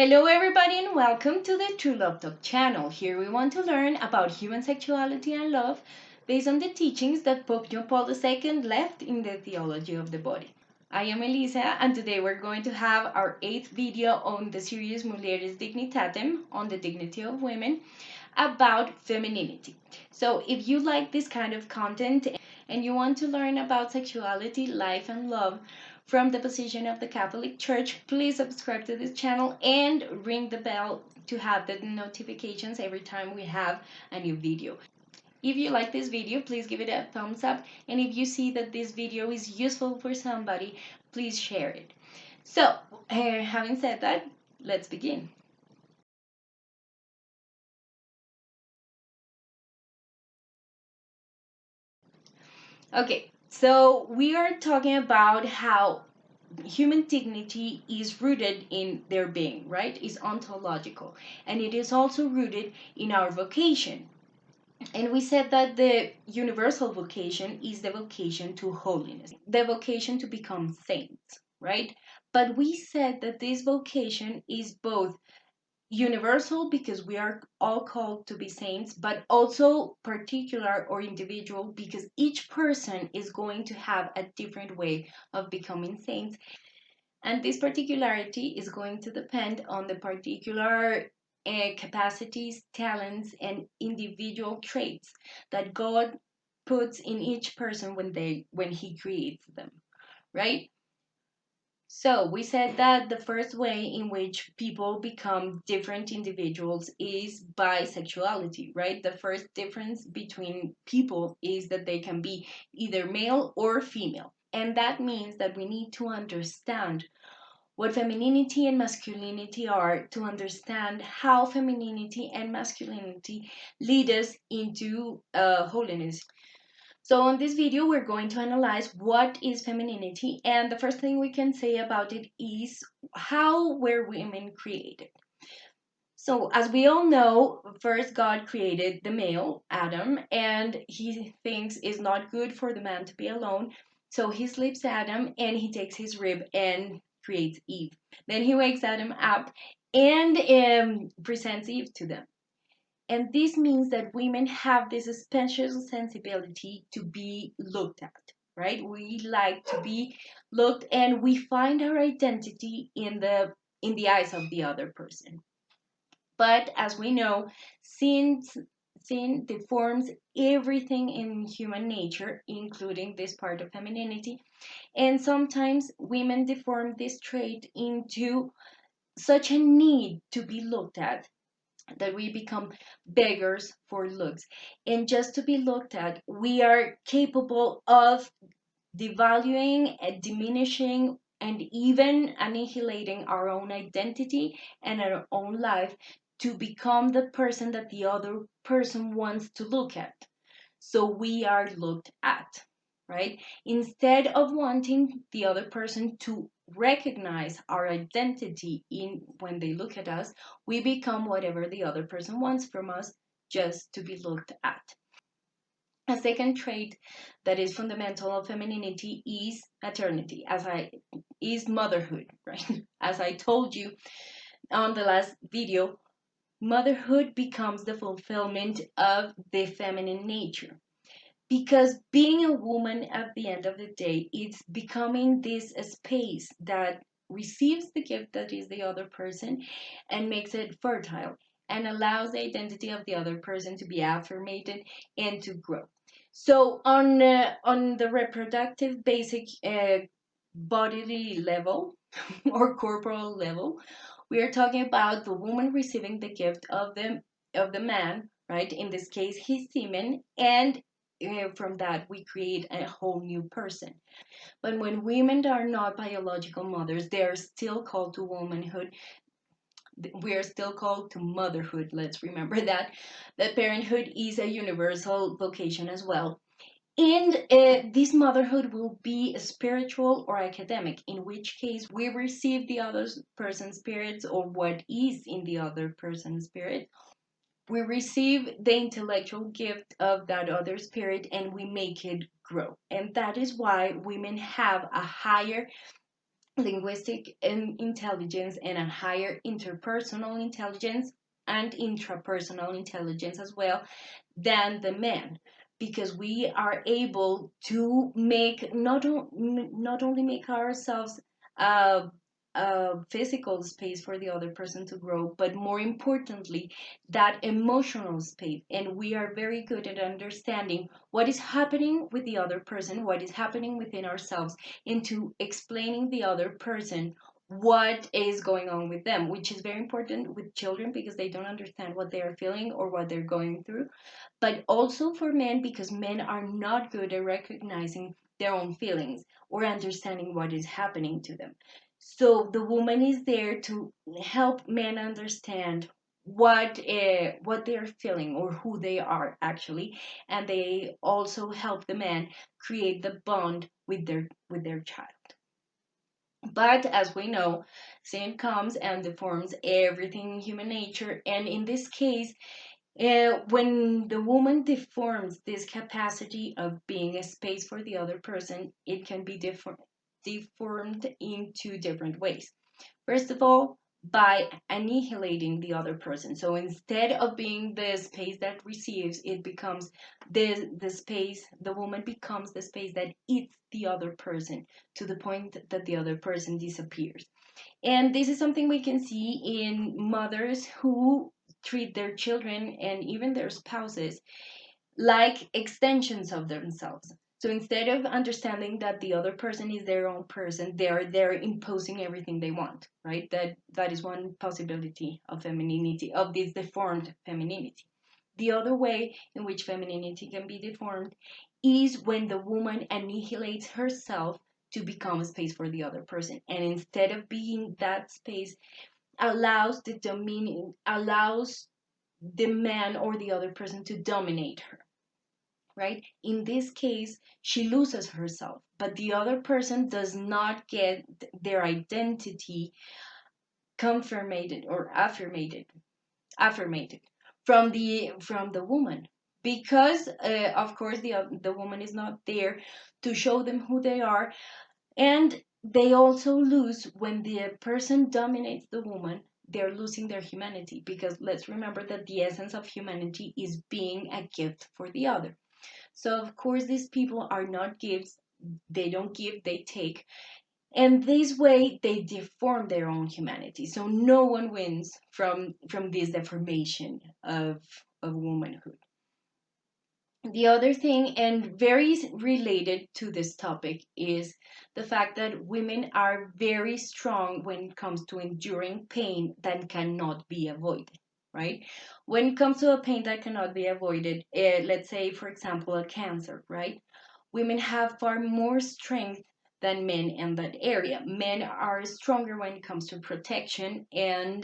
Hello everybody and welcome to the True Love Talk channel. Here we want to learn about human sexuality and love based on the teachings that Pope John Paul II left in the theology of the body. I am Elisa and today we're going to have our 8th video on the series Mulieris Dignitatem on the dignity of women about femininity. So if you like this kind of content and you want to learn about sexuality, life and love from the position of the Catholic Church, please subscribe to this channel and ring the bell to have the notifications every time we have a new video. If you like this video, please give it a thumbs up, and if you see that this video is useful for somebody, please share it. So, having said that, let's begin. Okay, so we are talking about how human dignity is rooted in their being, right? Is ontological, and it is also rooted in our vocation. And we said that the universal vocation is the vocation to holiness, the vocation to become saints, right? But we said that this vocation is both universal because we are all called to be saints, but also particular or individual because each person is going to have a different way of becoming saints. And this particularity is going to depend on the particular capacities, talents, and individual traits that God puts in each person when He creates them, right? So we said that the first way in which people become different individuals is by sexuality, right? The first difference between people is that they can be either male or female. And that means that we need to understand what femininity and masculinity are to understand how femininity and masculinity lead us into holiness. So on this video, we're going to analyze what is femininity, and the first thing we can say about it is how were women created. So as we all know, first God created the male, Adam, and he thinks it's not good for the man to be alone. So he sleeps Adam and he takes his rib and creates Eve. Then he wakes Adam up and presents Eve to them. And this means that women have this special sensibility to be looked at, right? We like to be looked, and we find our identity in the eyes of the other person. But as we know, sin deforms everything in human nature, including this part of femininity. And sometimes women deform this trait into such a need to be looked at that we become beggars for looks. And just to be looked at, we are capable of devaluing, diminishing, and even annihilating our own identity and our own life to become the person that the other person wants to look at. So we are looked at, right? Instead of wanting the other person to recognize our identity in when they look at us, we become whatever the other person wants from us just to be looked at. A second trait that is fundamental of femininity is maternity, is motherhood, right? As I told you on the last video, motherhood becomes the fulfillment of the feminine nature. Because being a woman at the end of the day, it's becoming this space that receives the gift that is the other person and makes it fertile and allows the identity of the other person to be affirmed and to grow. So on the reproductive basic bodily level or corporal level, we are talking about the woman receiving the gift of the man, right? In this case, his semen, and from that we create a whole new person. But when women are not biological mothers, they are still called to womanhood. We are still called to motherhood. Let's remember that parenthood is a universal vocation as well. And this motherhood will be spiritual or academic, in which case we receive the other person's spirit or what is in the other person's spirit. We receive the intellectual gift of that other spirit and we make it grow. And that is why women have a higher linguistic intelligence and a higher interpersonal intelligence and intrapersonal intelligence as well than the men, because we are able to make not only make ourselves uh, a physical space for the other person to grow, but more importantly, that emotional space. And we are very good at understanding what is happening with the other person, what is happening within ourselves, into explaining the other person what is going on with them, which is very important with children because they don't understand what they are feeling or what they're going through, but also for men because men are not good at recognizing their own feelings or understanding what is happening to them. So the woman is there to help men understand what they're feeling or who they are actually, and they also help the man create the bond with their child. But as we know, sin comes and deforms everything in human nature, and in this case, when the woman deforms this capacity of being a space for the other person, it can be deformed in two different ways. First of all, by annihilating the other person. So instead of being the space that receives, it becomes the space, the woman becomes the space that eats the other person to the point that the other person disappears. And this is something we can see in mothers who treat their children and even their spouses like extensions of themselves. So instead of understanding that the other person is their own person, they're imposing everything they want, right? That is one possibility of femininity, of this deformed femininity. The other way in which femininity can be deformed is when the woman annihilates herself to become a space for the other person. And instead of being that space, allows the man or the other person to dominate her, right? In this case, she loses herself, but the other person does not get their identity confirmed or affirmated from the woman, because of course the woman is not there to show them who they are. And they also lose when the person dominates the woman. They're losing their humanity, because let's remember that the essence of humanity is being a gift for the other. So of course these people are not gifts. They don't give, they take. And this way they deform their own humanity. So no one wins from this deformation of womanhood. The other thing, and very related to this topic, is the fact that women are very strong when it comes to enduring pain that cannot be avoided, right? When it comes to a pain that cannot be avoided, let's say, for example, a cancer, right? Women have far more strength than men in that area. Men are stronger when it comes to protection and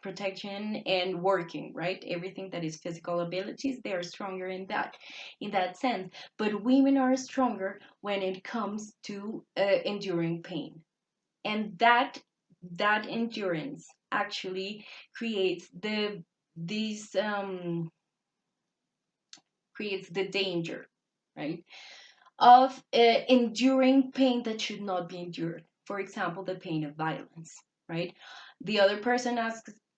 protection and working, right? Everything that is physical abilities, they are stronger in that sense. But women are stronger when it comes to enduring pain, and that endurance actually creates these creates the danger, right, of enduring pain that should not be endured. For example, the pain of violence, right? The other person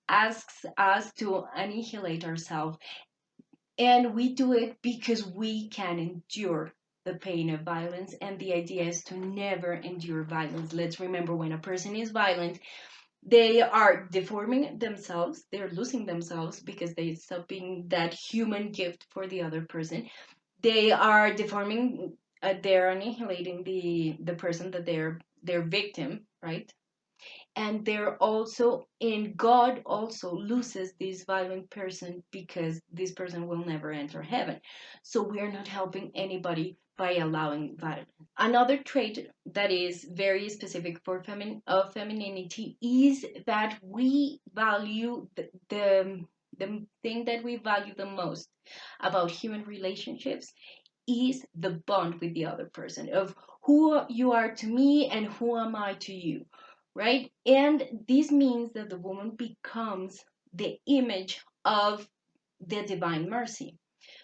asks us to annihilate ourselves, and we do it because we can endure the pain of violence. And the idea is to never endure violence. Let's remember, when a person is violent, they are deforming themselves, they're losing themselves because they stop being that human gift for the other person. They are deforming, they're annihilating the person that they're victim, right? And they're also, in God also loses this violent person because this person will never enter heaven. So we are not helping anybody by allowing violence. Another trait that is very specific for femininity is that we value the thing that we value the most about human relationships is the bond with the other person, of who you are to me and who am I to you, right? And this means that the woman becomes the image of the divine mercy,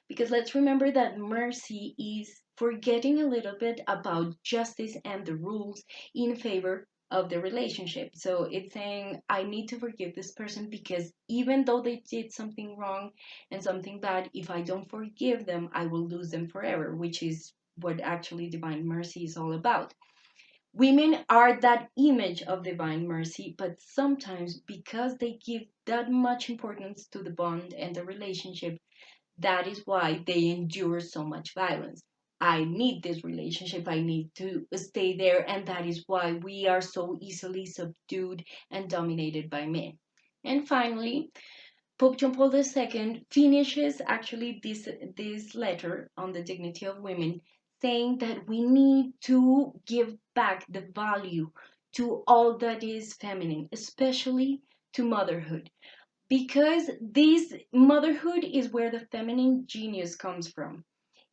because let's remember that mercy is forgetting a little bit about justice and the rules in favor of the relationship. So it's saying, I need to forgive this person because even though they did something wrong and something bad, if I don't forgive them, I will lose them forever, which is what actually divine mercy is all about. Women are that image of divine mercy, but sometimes because they give that much importance to the bond and the relationship, that is why they endure so much violence. I need this relationship, I need to stay there, and that is why we are so easily subdued and dominated by men. And finally, Pope John Paul II finishes actually this letter on the dignity of women, saying that we need to give back the value to all that is feminine, especially to motherhood, because this motherhood is where the feminine genius comes from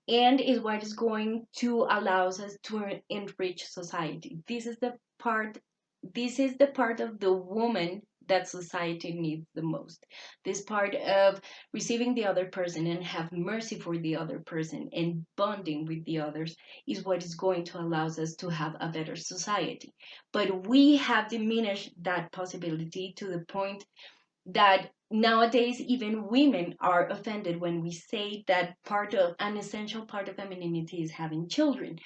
and is what is going to allows us to enrich society. This is the part of the woman that society needs the most. This part of receiving the other person and have mercy for the other person and bonding with the others is what is going to allows us to have a better society. But we have diminished that possibility to the point that nowadays even women are offended when we say that part of an essential part of femininity is having children,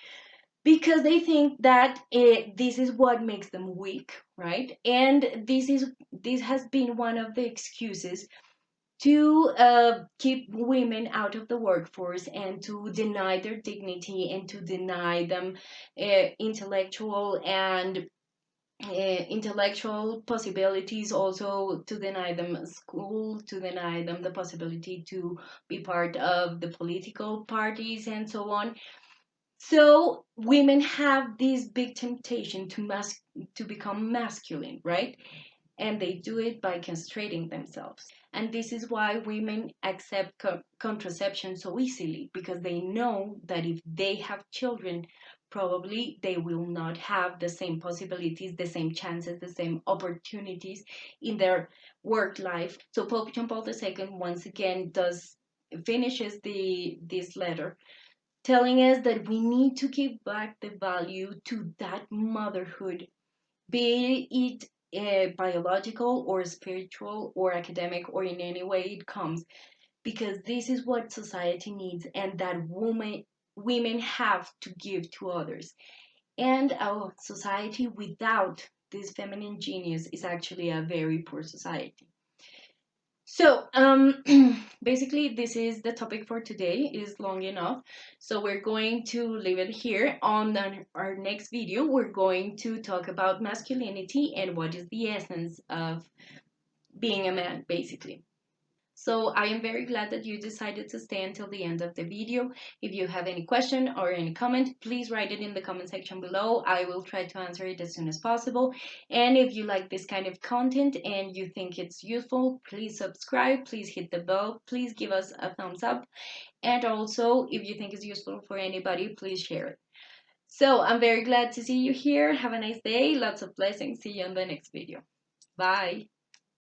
because they think that this is what makes them weak, right? And this has been one of the excuses to keep women out of the workforce and to deny their dignity and to deny them intellectual and intellectual possibilities, also to deny them school, to deny them the possibility to be part of the political parties and so on. So women have this big temptation to become masculine, right? And they do it by castrating themselves. And this is why women accept contraception so easily, because they know that if they have children, probably they will not have the same possibilities, the same chances, the same opportunities in their work life. So Pope John Paul II once again does finishes this letter telling us that we need to give back the value to that motherhood, be it biological or spiritual or academic or in any way it comes, because this is what society needs and that women have to give to others. And our society without this feminine genius is actually a very poor society. So basically, this is the topic for today. It is long enough, so we're going to leave it here. On our next video, we're going to talk about masculinity and what is the essence of being a man, basically. So I am very glad that you decided to stay until the end of the video. If you have any question or any comment, please write it in the comment section below. I will try to answer it as soon as possible. And if you like this kind of content and you think it's useful, please subscribe, please hit the bell, please give us a thumbs up. And also, if you think it's useful for anybody, please share it. So I'm very glad to see you here. Have a nice day. Lots of blessings. See you in the next video. Bye.